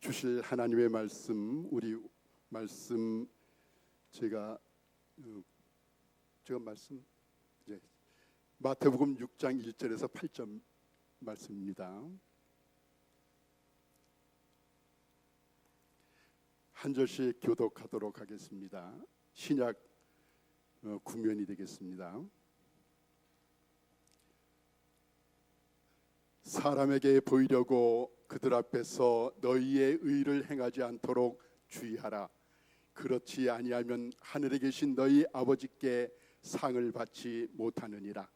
주실 하나님의 말씀, 우리 말씀 제가 말씀 마태복음 6장 1절에서 8절 말씀입니다. 한 절씩 교독하도록 하겠습니다. 신약 구면이 되겠습니다. 사람에게 보이려고 그들 앞에서 너희의 의를 행하지 않도록 주의하라. 그렇지 아니하면 하늘에 계신 너희 아버지께 상을 받지 못하느니라.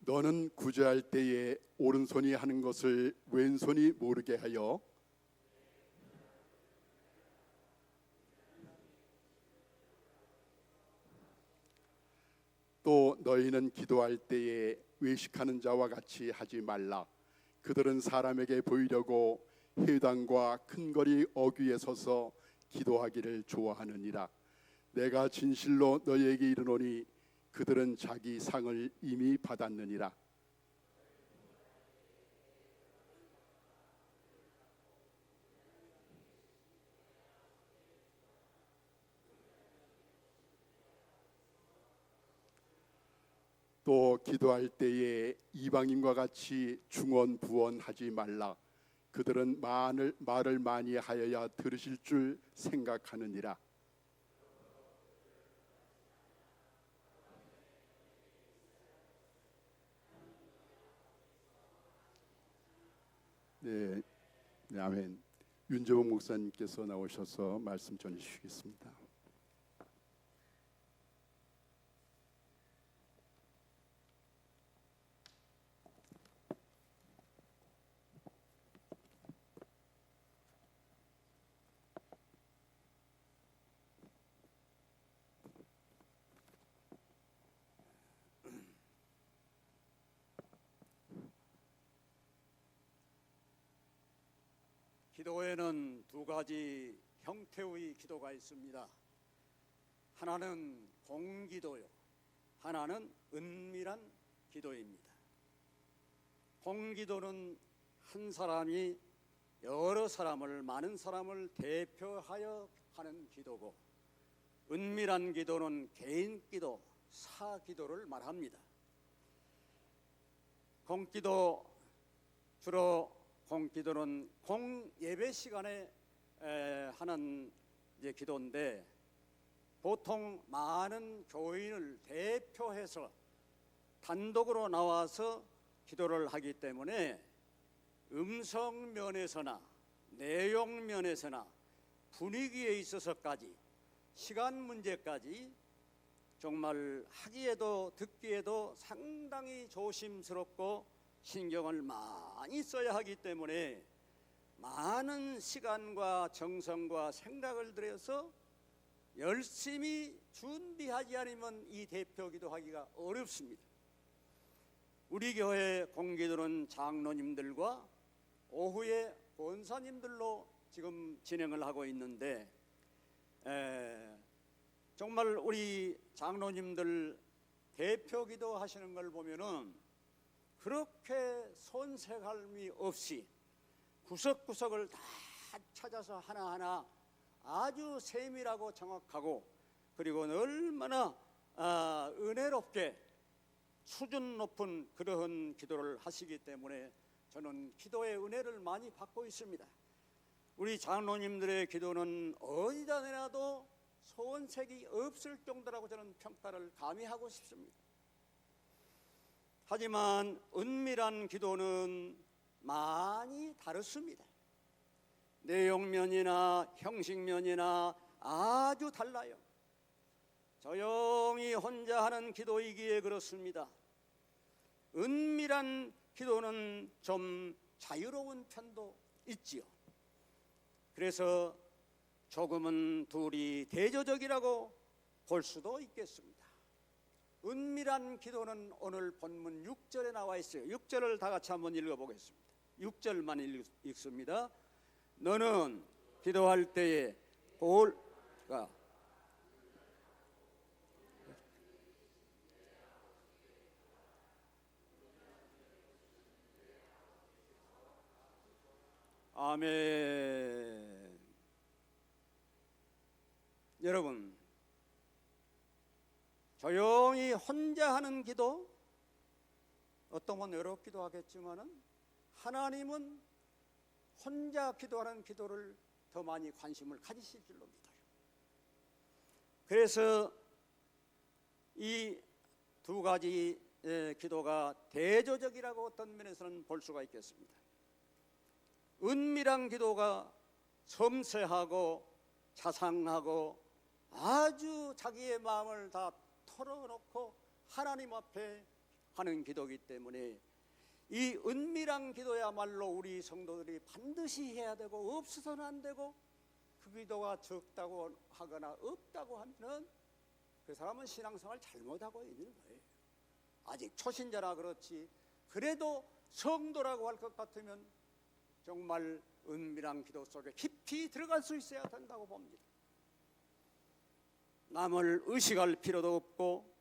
너는 구제할 때에 오른손이 하는 것을 왼손이 모르게 하여 또 너희는 기도할 때에 외식하는 자와 같이 하지 말라. 그들은 사람에게 보이려고 회당과 큰 거리 어귀에 서서 기도하기를 좋아하느니라. 내가 진실로 너희에게 이르노니 그들은 자기 상을 이미 받았느니라. 또 기도할 때에 이방인과 같이 중언부언하지 말라. 그들은 말을 많이 하여야 들으실 줄 생각하느니라. 네, 아멘. 윤재봉 목사님께서 나오셔서 말씀 전해주시겠습니다. 기도에는 두 가지 형태의 기도가 있습니다. 하나는 공기도요, 하나는 은밀한 기도입니다. 공기도는 한 사람이 여러 사람을, 많은 사람을 대표하여 하는 기도고, 은밀한 기도는 개인 기도, 사기도를 말합니다. 공기도, 주로 공기도는 공예배 시간에 하는 기도인데, 보통 많은 교인을 대표해서 단독으로 나와서 기도를 하기 때문에 음성 면에서나 내용 면에서나 분위기에 있어서까지, 시간 문제까지 정말 하기에도 듣기에도 상당히 조심스럽고 신경을 많이 써야 하기 때문에 많은 시간과 정성과 생각을 들여서 열심히 준비하지 않으면 이 대표 기도하기가 어렵습니다. 우리 교회 공기도는 장로님들과 오후에 권사님들로 지금 진행을 하고 있는데, 정말 우리 장로님들 대표 기도 하시는 걸 보면은 그렇게 손색할미 없이 구석구석을 다 찾아서 하나하나 아주 세밀하고 정확하고, 그리고 얼마나 은혜롭게 수준 높은 그러한 기도를 하시기 때문에 저는 기도의 은혜를 많이 받고 있습니다. 우리 장로님들의 기도는 어디다 내놔도 손색이 없을 정도라고 저는 평가를 감히 하고 싶습니다. 하지만 은밀한 기도는 많이 다릅니다. 내용면이나 형식면이나 아주 달라요. 조용히 혼자 하는 기도이기에 그렇습니다. 은밀한 기도는 좀 자유로운 편도 있지요. 그래서 조금은 둘이 대조적이라고 볼 수도 있겠습니다. 은밀한 기도는 오늘 본문 6절에 나와 있어요. 6절을 다 같이 한번 읽어보겠습니다. 6절만 읽습니다. 너는 기도할 때에 고울가 아멘. 여러분, 조용히 혼자 하는 기도, 어떤 건 외롭기도 하겠지만은 하나님은 혼자 기도하는 기도를 더 많이 관심을 가지실 줄로 믿어요. 그래서 이 두 가지 기도가 대조적이라고 어떤 면에서는 볼 수가 있겠습니다. 은밀한 기도가 섬세하고 자상하고 아주 자기의 마음을 다 털어놓고 하나님 앞에 하는 기도이기 때문에 이 은밀한 기도야말로 우리 성도들이 반드시 해야 되고 없어서는 안 되고, 그 기도가 적다고 하거나 없다고 하면은 그 사람은 신앙생활 잘못하고 있는 거예요. 아직 초신자라 그렇지, 그래도 성도라고 할 것 같으면 정말 은밀한 기도 속에 깊이 들어갈 수 있어야 된다고 봅니다. 남을 의식할 필요도 없고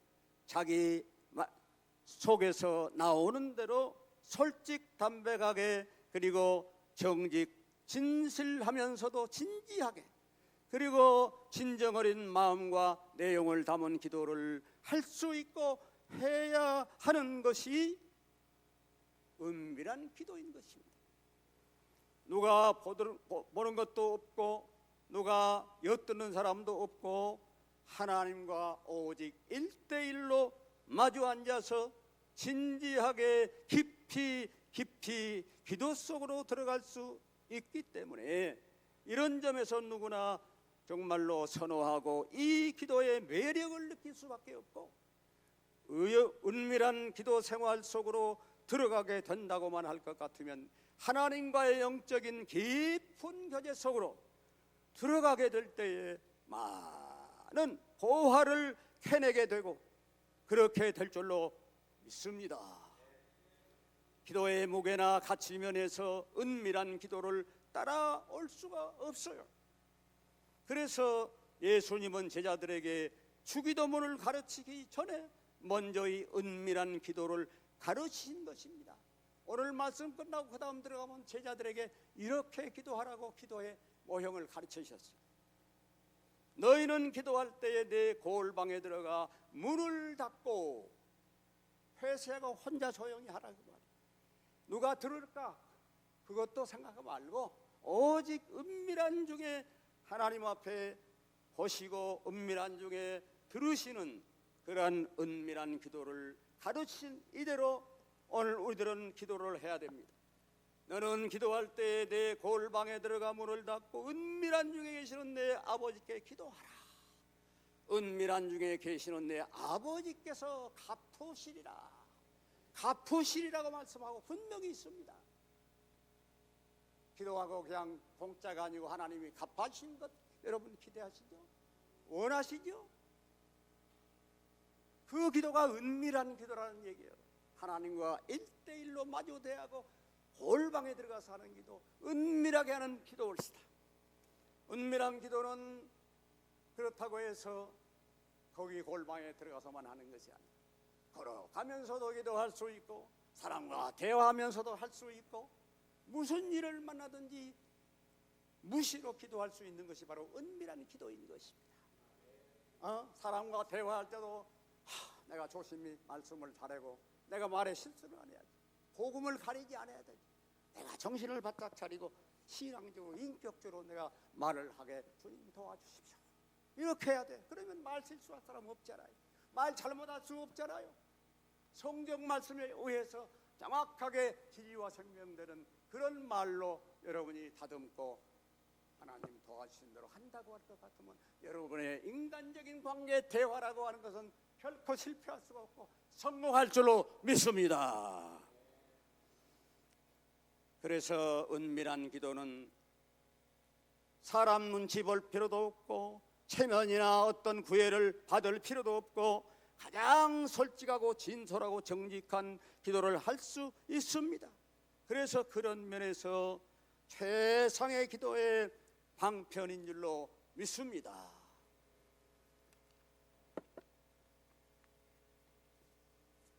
자기 속에서 나오는 대로 솔직담백하게, 그리고 정직 진실하면서도 진지하게, 그리고 진정 어린 마음과 내용을 담은 기도를 할 수 있고 해야 하는 것이 은밀한 기도인 것입니다. 누가 보는 것도 없고 누가 엿듣는 사람도 없고 하나님과 오직 1대1로 마주 앉아서 진지하게 깊이 기도 속으로 들어갈 수 있기 때문에 이런 점에서 누구나 정말로 선호하고 이 기도의 매력을 느낄 수밖에 없고, 은밀한 기도 생활 속으로 들어가게 된다고만 할 것 같으면 하나님과의 영적인 깊은 교제 속으로 들어가게 될 때에 많은 보화를 캐내게 되고 그렇게 될 줄로 믿습니다. 기도의 무게나 가치 면에서 은밀한 기도를 따라올 수가 없어요. 그래서 예수님은 제자들에게 주기도문을 가르치기 전에 먼저 이 은밀한 기도를 가르치신 것입니다. 오늘 말씀 끝나고 그 다음 들어가면 제자들에게 이렇게 기도하라고 기도의 모형을 가르치셨어요. 너희는 기도할 때에 내 거울방에 들어가 문을 닫고 회개하고 혼자 조용히 하라고 말이에요. 누가 들을까? 그것도 생각하지 말고 오직 은밀한 중에 하나님 앞에 보시고 은밀한 중에 들으시는 그러한 은밀한 기도를 가르친 이대로 오늘 우리들은 기도를 해야 됩니다. 너는 기도할 때 내 거울방에 들어가 문을 닫고 은밀한 중에 계시는 내 아버지께 기도하라. 은밀한 중에 계시는 내 아버지께서 갚으시리라고 말씀하고 분명히 있습니다. 기도하고 그냥 공짜가 아니고 하나님이 갚아주신 것 여러분 기대하시죠? 원하시죠? 그 기도가 은밀한 기도라는 얘기예요. 하나님과 1대1로 마주 대하고 골방에 들어가서 하는 기도, 은밀하게 하는 기도입니다. 은밀한 기도는 그렇다고 해서 거기 골방에 들어가서만 하는 것이 아니에요. 걸어가면서도 기도할 수 있고 사람과 대화하면서도 할 수 있고 무슨 일을 만나든지 무시로 기도할 수 있는 것이 바로 은밀한 기도인 것입니다. 사람과 대화할 때도 내가 조심히 말씀을 잘하고 내가 말에 실수를 안 해야지, 복음을 가리지 않아야 되지, 내가 정신을 바짝 차리고 신앙적으로 인격적으로 내가 말을 하게 주님 도와주십시오. 이렇게 해야 돼. 그러면 말 실수할 사람 없잖아요. 말 잘못할 수 없잖아요. 성경 말씀에 의해서 정확하게 진리와 생명되는 그런 말로 여러분이 다듬고 하나님 도와주신 대로 한다고 할 것 같으면 여러분의 인간적인 관계 대화라고 하는 것은 결코 실패할 수가 없고 성공할 줄로 믿습니다. 그래서 은밀한 기도는 사람 눈치 볼 필요도 없고 체면이나 어떤 구애를 받을 필요도 없고 가장 솔직하고 진솔하고 정직한 기도를 할 수 있습니다. 그래서 그런 면에서 최상의 기도의 방편인 줄로 믿습니다.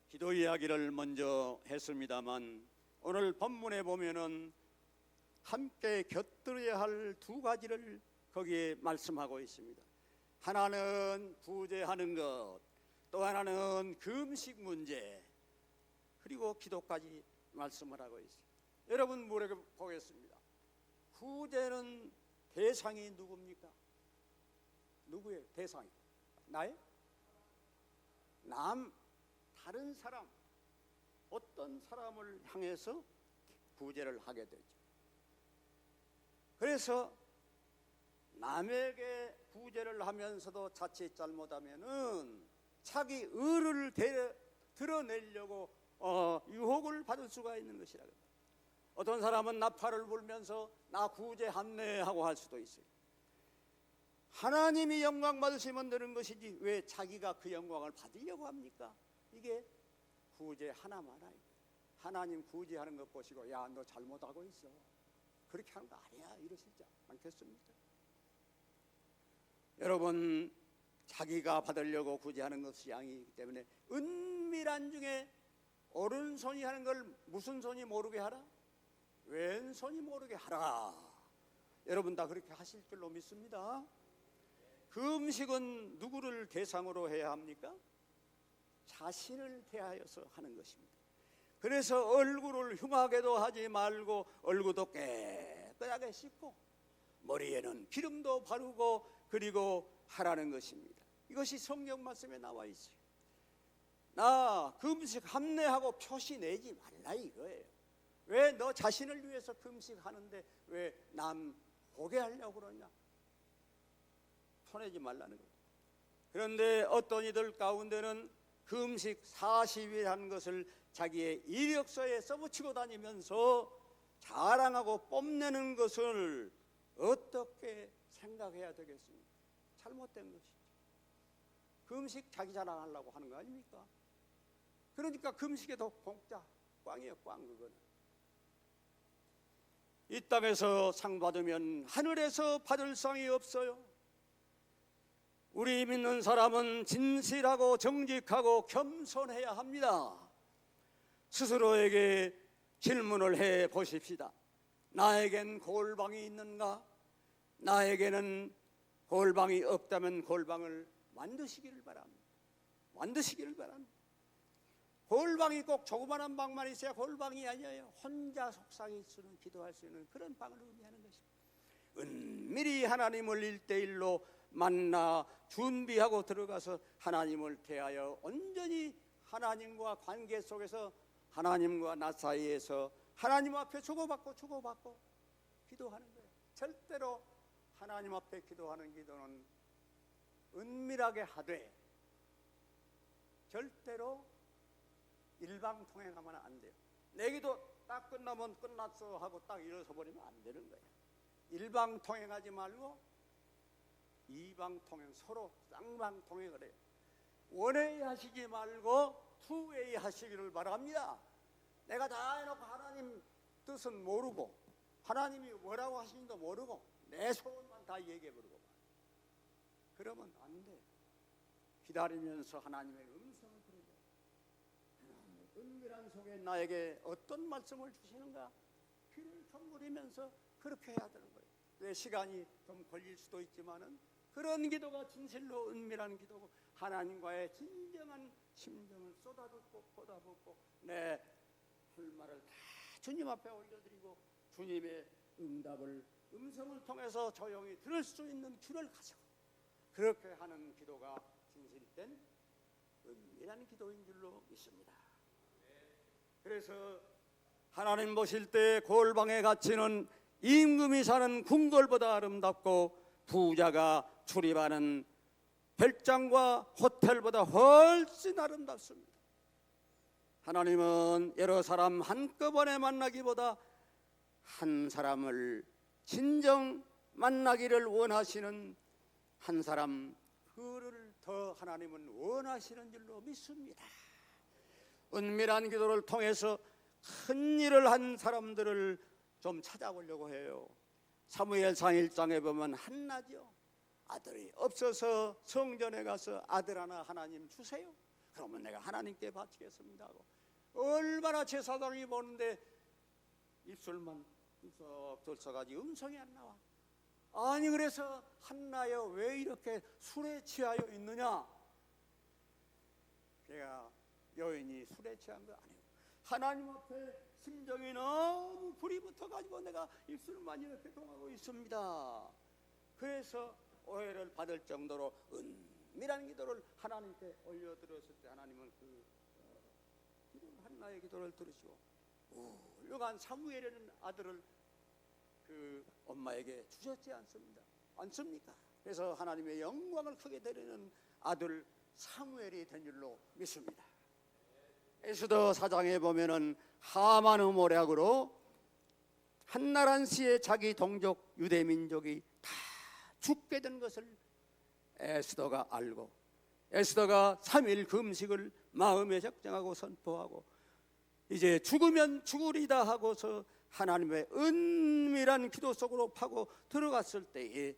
기도 이야기를 먼저 했습니다만 오늘 본문에 보면은 함께 곁들여야 할 두 가지를 거기에 말씀하고 있습니다. 하나는 구제하는 것, 또 하나는 금식 문제, 그리고 기도까지 말씀을 하고 있습니다. 여러분 물어보겠습니다. 구제는 대상이 누굽니까? 누구예요? 대상이 나의? 다른 사람, 어떤 사람을 향해서 구제를 하게 되죠. 그래서 남에게 구제를 하면서도 자칫 잘못하면은 자기 의를 드러내려고 유혹을 받을 수가 있는 것이라. 어떤 사람은 나팔을 불면서 나 구제했네 하고 할 수도 있어요. 하나님이 영광 받으시면 되는 것이지 왜 자기가 그 영광을 받으려고 합니까? 이게 구제 하나만 아니에요. 하나님 구제하는 것 보시고 야 너 잘못하고 있어, 그렇게 하는 거 아니야 이러시지 않겠습니까? 여러분, 자기가 받으려고 구제하는 것이 아니기 때문에 은밀한 중에 오른손이 하는 걸 무슨 손이 모르게 하라? 왼손이 모르게 하라. 여러분 다 그렇게 하실 줄로 믿습니다. 그 음식은 누구를 대상으로 해야 합니까? 자신을 대하여서 하는 것입니다. 그래서 얼굴을 흉하게도 하지 말고 얼굴도 깨끗하게 씻고 머리에는 기름도 바르고 그리고 하라는 것입니다. 이것이 성경 말씀에 나와 있어요. 나 금식 합례하고 표시 내지 말라 이거예요. 왜 너 자신을 위해서 금식하는데 왜 남 보게 하려고 그러냐? 손내지 말라는 거예요. 그런데 어떤 이들 가운데는 금식 40일 한 것을 자기의 이력서에 써붙이고 다니면서 자랑하고 뽐내는 것을 어떻게 생각해야 되겠습니까? 잘못된 것이죠. 금식 자기 자랑하려고 하는 거 아닙니까? 그러니까 금식에도 공짜 꽝이에요. 꽝. 그거는 이 땅에서 상 받으면 하늘에서 받을 상이 없어요. 우리 믿는 사람은 진실하고 정직하고 겸손해야 합니다. 스스로에게 질문을 해 보십시다. 나에겐 골방이 있는가? 나에게는 골방이 없다면 골방을 만드시기를 바랍니다. 만드시기를 바랍니다. 골방이 꼭 조그마한 방만 있어야 골방이 아니에요. 혼자 속상히 쓰는 기도할 수 있는 그런 방을 의미하는 것입니다. 은밀히 하나님을 1:1로 만나 준비하고 들어가서 하나님을 대하여 온전히 하나님과 관계 속에서 하나님과 나 사이에서 하나님 앞에 주고받고 기도하는 거예요. 절대로 하나님 앞에 기도하는 기도는 은밀하게 하되 절대로 일방통행하면 안 돼요. 내 기도 딱 끝나면 끝났어 하고 딱 일어서 버리면 안 되는 거예요. 일방통행하지 말고 이방통행, 서로 쌍방통행을 해요. 원웨이 하시지 말고 투웨이 하시기를 바랍니다. 내가 다 해놓고 하나님 뜻은 모르고 하나님이 뭐라고 하시는지도 모르고 내 소원만 다 얘기해버리고 그러면 안 돼. 기다리면서 하나님의 음성을 들으고 은밀한 속에 나에게 어떤 말씀을 주시는가 귀를 경물이면서 그렇게 해야 되는 거예요. 왜 시간이 좀 걸릴 수도 있지만은 그런 기도가 진실로 은밀한 기도고 하나님과의 진정한 심정을 쏟아붓고 내 할 말을 다 주님 앞에 올려드리고 주님의 응답을 음성을 통해서 조용히 들을 수 있는 귀를 가지고 그렇게 하는 기도가 진실된 은밀한 기도인 줄로 믿습니다. 그래서 하나님 보실 때 골방에 갇히는 임금이 사는 궁궐보다 아름답고 부자가 출입하는 별장과 호텔보다 훨씬 아름답습니다. 하나님은 여러 사람 한꺼번에 만나기보다 한 사람을 진정 만나기를 원하시는 한 사람 그를 더 하나님은 원하시는 줄로 믿습니다. 은밀한 기도를 통해서 큰 일을 한 사람들을 좀 찾아보려고 해요. 사무엘상 1장에 보면 한나죠. 아들이 없어서 성전에 가서 아들 하나 하나님 주세요. 그러면 내가 하나님께 바치겠습니다 하고 얼마나 제사장이 보는데 입술만 들썩들썩하지 음성이 안 나와. 아니 그래서 한나여 왜 이렇게 술에 취하여 있느냐? 내가 여인이 술에 취한 거 아니에요. 하나님 앞에 심정이 너무 불이 붙어가지고 내가 입술만 이렇게 동하고 있습니다. 그래서 오해를 받을 정도로 은밀한 기도를 하나님께 올려드렸을 때 하나님은 그 한나의 기도를 들으시고 훌륭한 사무엘이라는 아들을 그 엄마에게 주셨지 않습니까? 그래서 하나님의 영광을 크게 드리는 아들 사무엘이 된 줄로 믿습니다. 에스더 4장에 보면은 하만의 모략으로 한나란 씨의 자기 동족 유대 민족이 다 죽게 된 것을 에스더가 알고 에스더가 3일 금식을 마음에 작정하고 선포하고 이제 죽으면 죽으리다 하고서 하나님의 은밀한 기도 속으로 파고 들어갔을 때에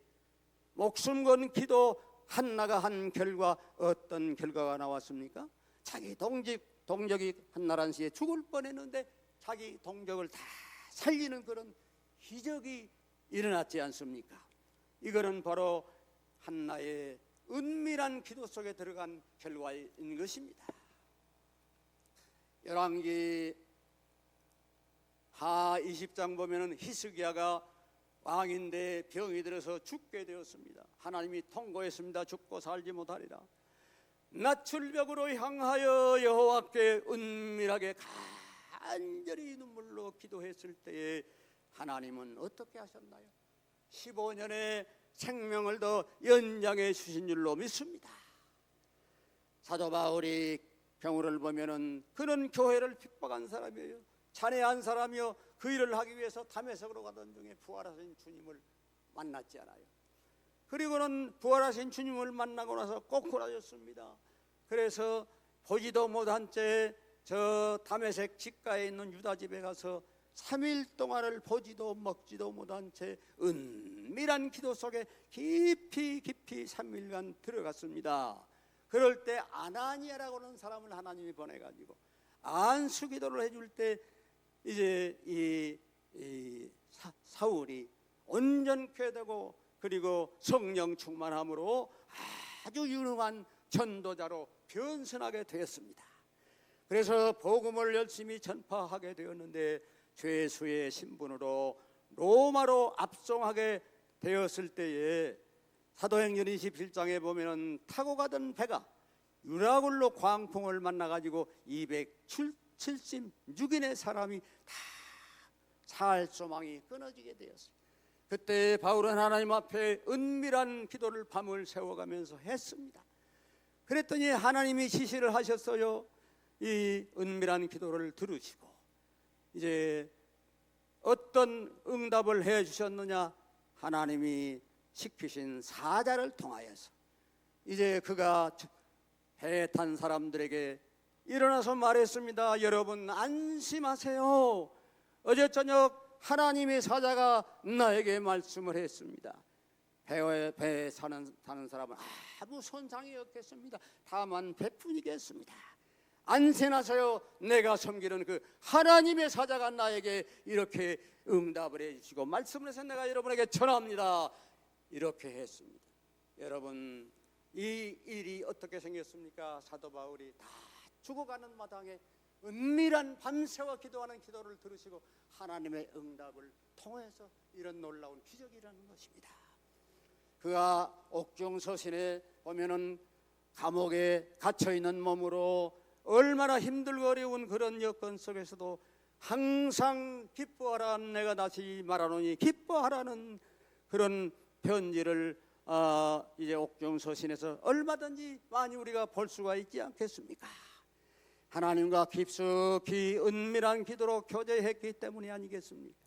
목숨 건 기도 한나가 한 결과 어떤 결과가 나왔습니까? 자기 동족이 한나란 씨에 죽을 뻔했는데 자기 동족을 다 살리는 그런 기적이 일어났지 않습니까? 이거는 바로 한나의 은밀한 기도 속에 들어간 결과인 것입니다. 열왕기 하 20장 보면은 히스기야가 왕인데 병이 들어서 죽게 되었습니다. 하나님이 통고했습니다. 죽고 살지 못하리라. 낮출벽으로 향하여 여호와께 은밀하게 간절히 눈물로 기도했을 때에 하나님은 어떻게 하셨나요? 15년의 생명을 더 연장해 주신 줄로 믿습니다. 사도 바울이 경우를 보면은 그는 교회를 핍박한 사람이에요. 잔해한 사람이요. 그 일을 하기 위해서 다메섹으로 가던 중에 부활하신 주님을 만났지 않아요. 그리고는 부활하신 주님을 만나고 나서 꼬꾸라졌습니다. 그래서 보지도 못한 채 저 다메섹 집가에 있는 유다 집에 가서 3일 동안을 보지도 먹지도 못한 채 은밀한 기도 속에 깊이 3일간 들어갔습니다. 그럴 때 아나니아라고 하는 사람을 하나님이 보내가지고 안수 기도를 해줄 때 이제 이 사울이 온전케 되고 그리고 성령 충만함으로 아주 유능한 전도자로 변선하게 되었습니다. 그래서 복음을 열심히 전파하게 되었는데 죄수의 신분으로 로마로 압송하게 되었을 때에 사도행전 27장에 보면은 타고 가던 배가 유라굴로 광풍을 만나가지고 276인의 사람이 다 살 소망이 끊어지게 되었습니다. 그때 바울은 하나님 앞에 은밀한 기도를 밤을 새워가면서 했습니다. 그랬더니 하나님이 지시를 하셨어요. 이 은밀한 기도를 들으시고 이제 어떤 응답을 해 주셨느냐? 하나님이 시키신 사자를 통하여서 이제 그가 배에 탄 사람들에게 일어나서 말했습니다. 여러분 안심하세요. 어제 저녁 하나님의 사자가 나에게 말씀을 했습니다. 배에 타는 사람은 아무 손상이 없겠습니다. 다만 배뿐이겠습니다. 안심하세요. 내가 섬기는 그 하나님의 사자가 나에게 이렇게 응답을 해주시고 말씀을 해서 내가 여러분에게 전합니다. 이렇게 했습니다. 여러분 이 일이 어떻게 생겼습니까? 사도 바울이 다 죽어가는 마당에 은밀한 밤새워 기도하는 기도를 들으시고 하나님의 응답을 통해서 이런 놀라운 기적이라는 것입니다. 그가 옥중서신에 보면은 감옥에 갇혀있는 몸으로 얼마나 힘들고 어려운 그런 여건 속에서도 항상 기뻐하라 내가 다시 말하노니 기뻐하라는 그런 편지를 이제 옥중서신에서 얼마든지 많이 우리가 볼 수가 있지 않겠습니까? 하나님과 깊숙이 은밀한 기도로 교제했기 때문이 아니겠습니까?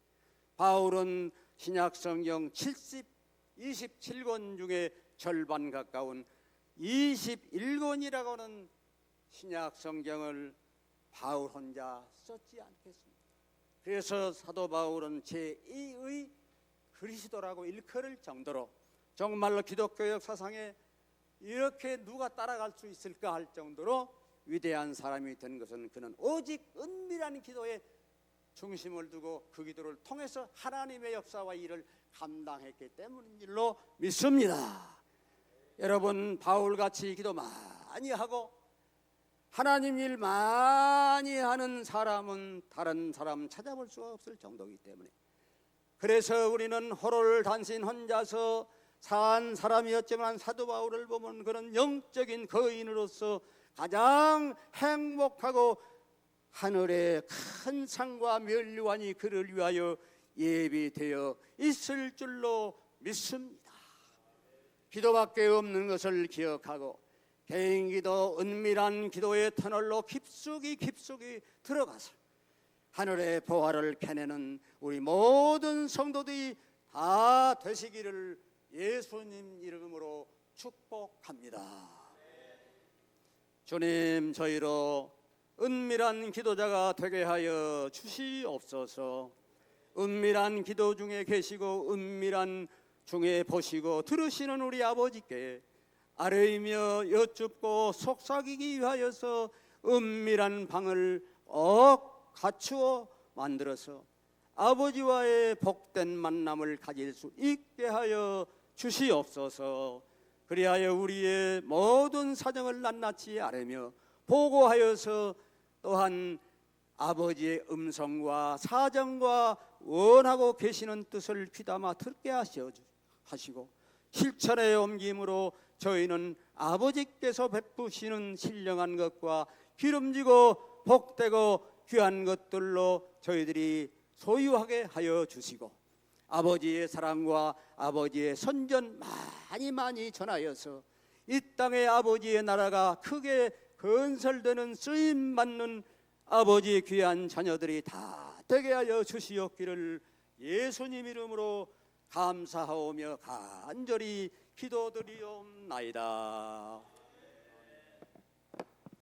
바울은 신약성경 27권 중에 절반 가까운 21권이라고 하는 신약성경을 바울 혼자 썼지 않겠습니까? 그래서 사도 바울은 제2의 그리스도라고 일컬을 정도로 정말로 기독교 역사상에 이렇게 누가 따라갈 수 있을까 할 정도로 위대한 사람이 된 것은 그는 오직 은밀한 기도에 중심을 두고 그 기도를 통해서 하나님의 역사와 일을 감당했기 때문인 줄로 믿습니다. 여러분, 바울같이 기도 많이 하고 하나님 일 많이 하는 사람은 다른 사람 찾아볼 수가 없을 정도이기 때문에, 그래서 우리는 호를 단신 혼자서 산 사람이었지만 사도 바울을 보면 그런 영적인 거인으로서 가장 행복하고 하늘의 큰 상과 면류관이 그를 위하여 예비되어 있을 줄로 믿습니다. 기도밖에 없는 것을 기억하고 개인기도, 은밀한 기도의 터널로 깊숙이 들어가서 하늘의 보화를 캐내는 우리 모든 성도들이 다 되시기를 예수님 이름으로 축복합니다. 주님, 저희로 은밀한 기도자가 되게 하여 주시옵소서. 은밀한 기도 중에 계시고 은밀한 중에 보시고 들으시는 우리 아버지께 아뢰이며 여쭙고 속삭이기 위하여서 은밀한 방을 갖추어 만들어서 아버지와의 복된 만남을 가질 수 있게 하여 주시옵소서. 그리하여 우리의 모든 사정을 낱낱이 아뢰며 보고하여서 또한 아버지의 음성과 사정과 원하고 계시는 뜻을 귀담아 듣게 하시고 실천에 옮김으로 저희는 아버지께서 베푸시는 신령한 것과 기름지고 복되고 귀한 것들로 저희들이 소유하게 하여 주시고 아버지의 사랑과 아버지의 선전 많이 전하여서 이 땅에 아버지의 나라가 크게 건설되는 쓰임받는 아버지의 귀한 자녀들이 다 되게 하여 주시옵기를 예수님 이름으로 감사하오며 간절히 기도드리옵나이다.